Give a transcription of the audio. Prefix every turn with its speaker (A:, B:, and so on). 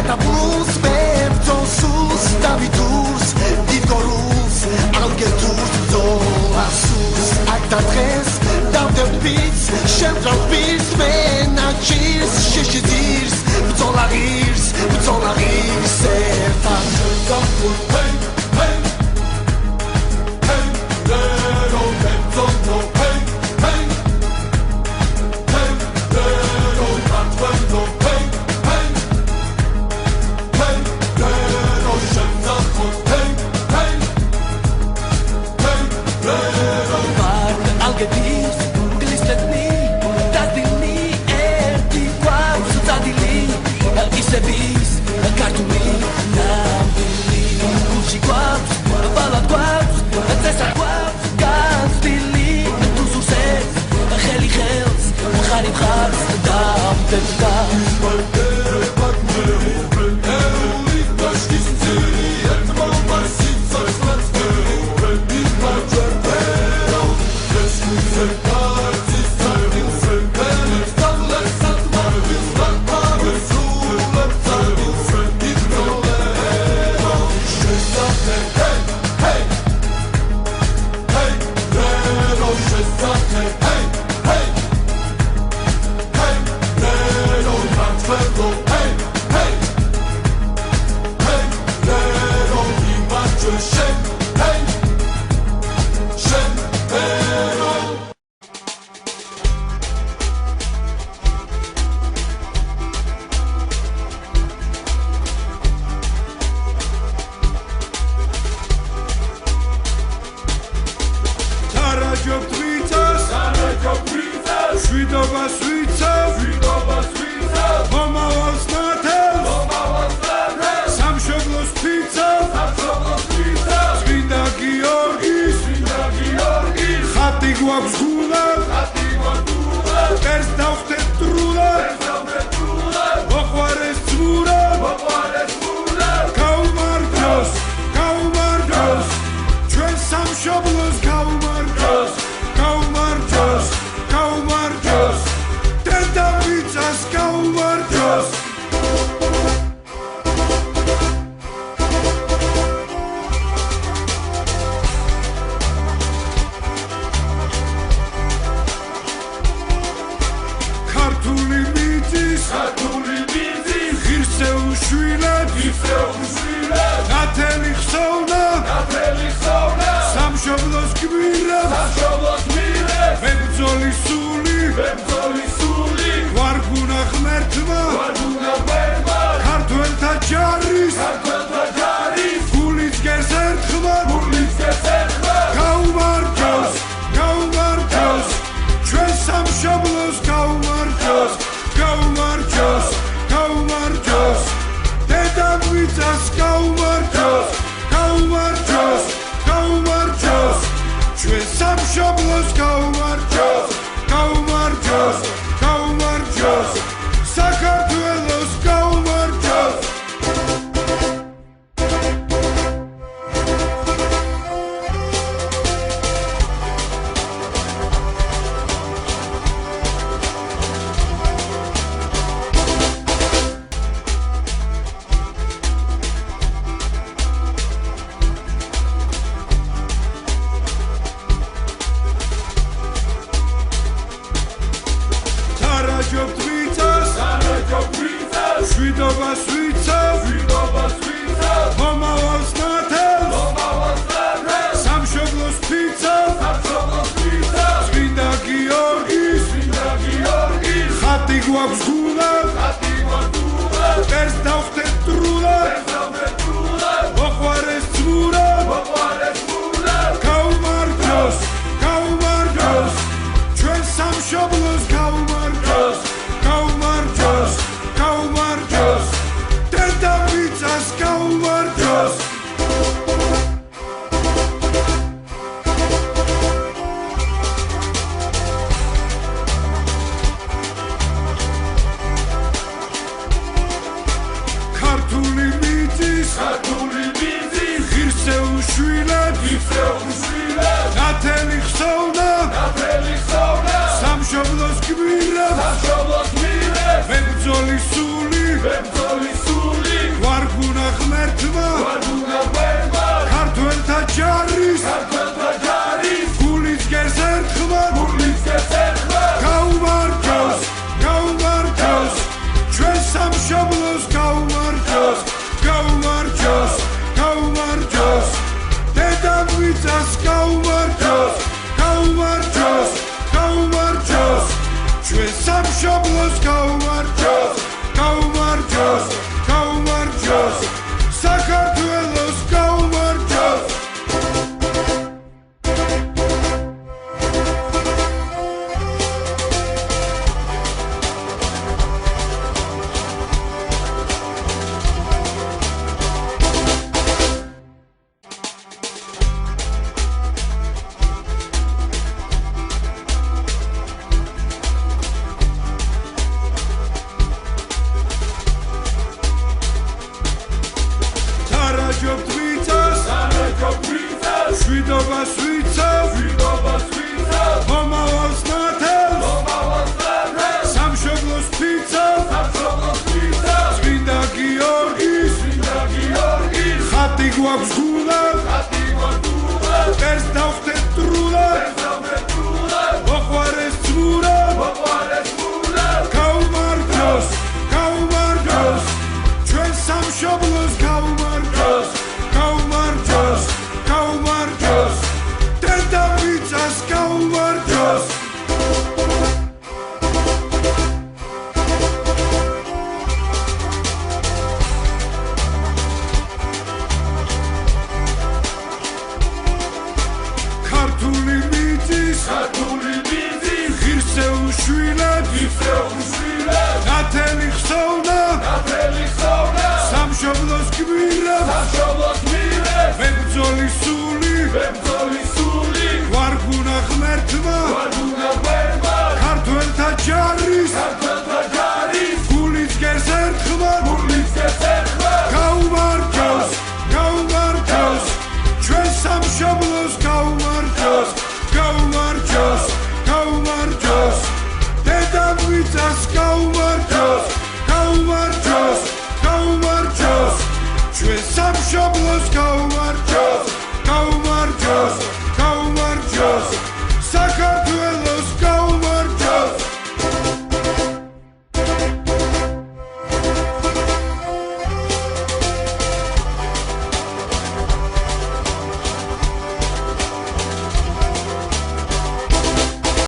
A: და ბლუს ბებძოსუს დავითურს დიდგორულს ალგეთურს ბძოლასუს აქ და დღეს დავდებთ ბიც შემძრავ ბიც მენაჩირს შეში ძირს ბძოლა ღირს ერთად გაფურ ჰეი ჰეი ჰეი დერო ბებძო ჰეი ჰეი ჰეი დერო ბატვენდო ჰეი ჰეი ჰეი დერო შემძახო ჰეი ჰეი ჰეი დერო ბარტ ალგეთის გლისტეთნი დადილნი ერთი გვაქვს დადილი ისების ქართული ნამდვილი გულში გვაქვს ბალად გვაქვს წესად გვაქვს განცდილი თუ სურსეს ხელი ხელს მხარი მხარს დამდებდა
B: სამშობლოს გმირებს,
A: სამშობლოს გმირებს,
B: მებრძოლის სული,
A: მებრძოლის სული
B: ღმერთმა ქართველთა ჯარის გულის გერს ერთხმად გაუმარჯოს ჩვენ სამშობლოს გაუმარჯოს დედამიწას გაუმარჯოს ჩვენ სამშობლოს გაუმარჯოს საქართველოს გაუმარჯოს Tarajobd vicas, შვიდობას ვიცავ, მომავალს ნათელს, სამშობლოს ფიცავ, წმინდა გიორგის, ხატი გვაქვს გულად, ტერს დავხდეთ დრულად, მოყვარეს ძმურად, გაუმარჯოს, ჩვენ სამშობლოს გაუმარჯოს, დედამიწას გაუმარჯოს. ქართული მიწის ღირსეულ შვილებს ნათელი ხსოვნა სამშობლოს გმირებს მებრძოლის სული ვარგუნა ღმერთმა ქართველთა ჯარის გულის გერს ერთხმად გაუმარჯოს ჩვენ სამშობლოს გაუმარჯოს დედამიწას გაუმარჯოს ჩვენ სამშობლოს გაუმარჯოს